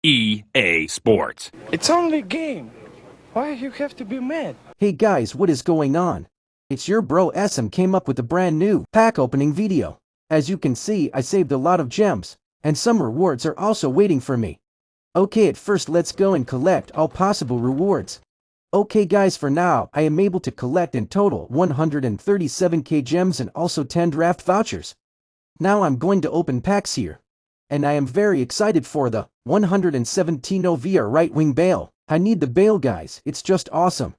EA Sports. It's only a game. Why you have to be mad? Hey guys, what is going on? It's your bro SM came up with a brand new pack opening video. As you can see, I saved a lot of gems, and some rewards are also waiting for me. Okay, at first let's go and collect all possible rewards. Okay guys, for now, I am able to collect in total 137k gems and also 10 draft vouchers. Now I'm going to open packs here. And I am very excited for the 117 𝙎𝙼𝙗𝙎𝙃 BALE. I need the BALE guys, it's just awesome.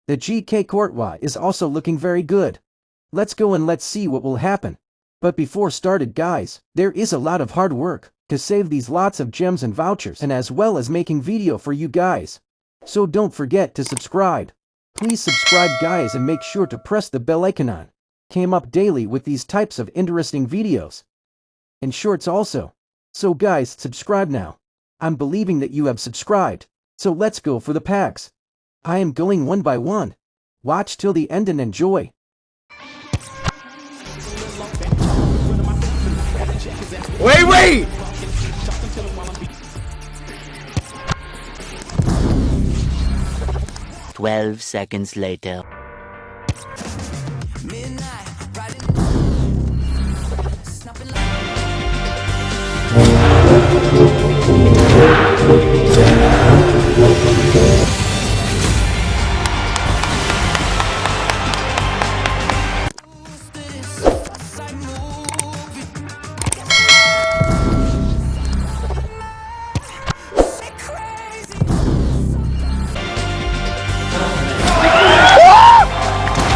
The 𝙎𝙼𝙈𝙈 is also looking very good. Let's go and let's see what will happen. But before started guys, there is a lot of hard work to save these lots of gems and vouchers and as well as making video for you guys. So don't forget to subscribe. Please subscribe guys and make sure to press the bell icon on. Came up daily with these types of interesting videos. And shorts also. So guys, subscribe now. I'm believing that you have subscribed. So let's go for the packs. I am going one by one. Watch till the end and enjoy. Wait! 12 seconds later.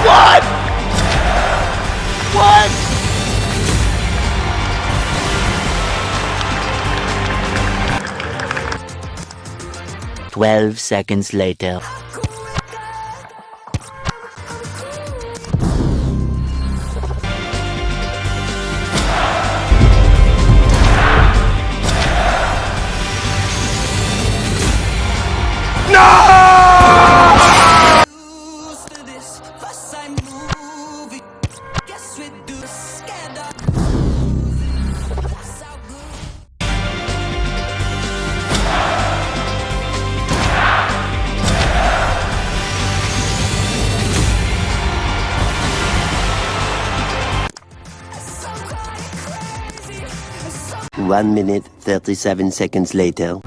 What? 12 seconds later. One minute, 37 seconds later.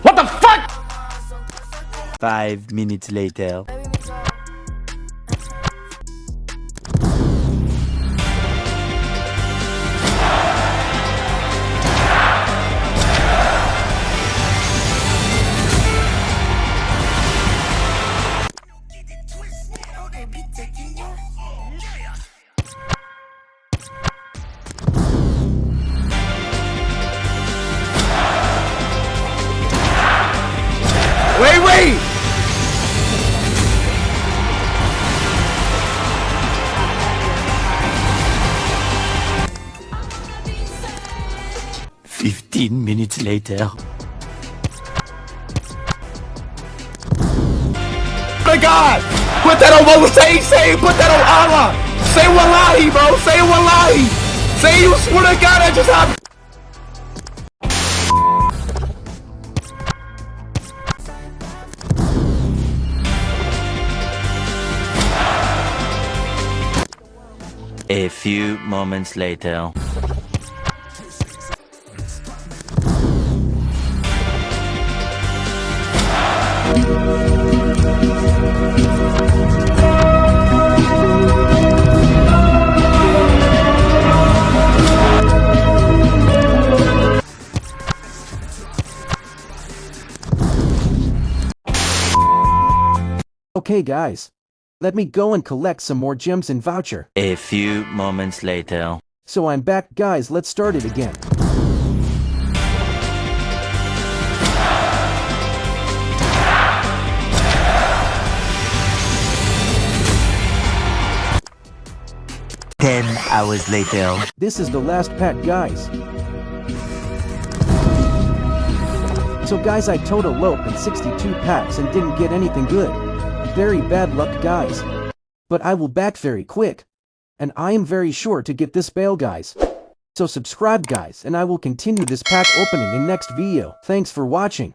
What the fuck? 5 minutes later. Wait! 15 minutes later. My God! Put that on what? Say, put that on Allah! Say wallahi, bro! Say wallahi! Say you swear to God, I just have. A few moments later. Okay guys. Let me go and collect some more gems and voucher. A few moments later. So I'm back guys, let's start it again. 10 hours later. This is the last pack, guys. So guys, I total opened 62 packs and didn't get anything good. Very bad luck, guys. But I will back very quick. And I am very sure to get this bale, guys. So subscribe, guys, and I will continue this pack opening in next video. Thanks for watching.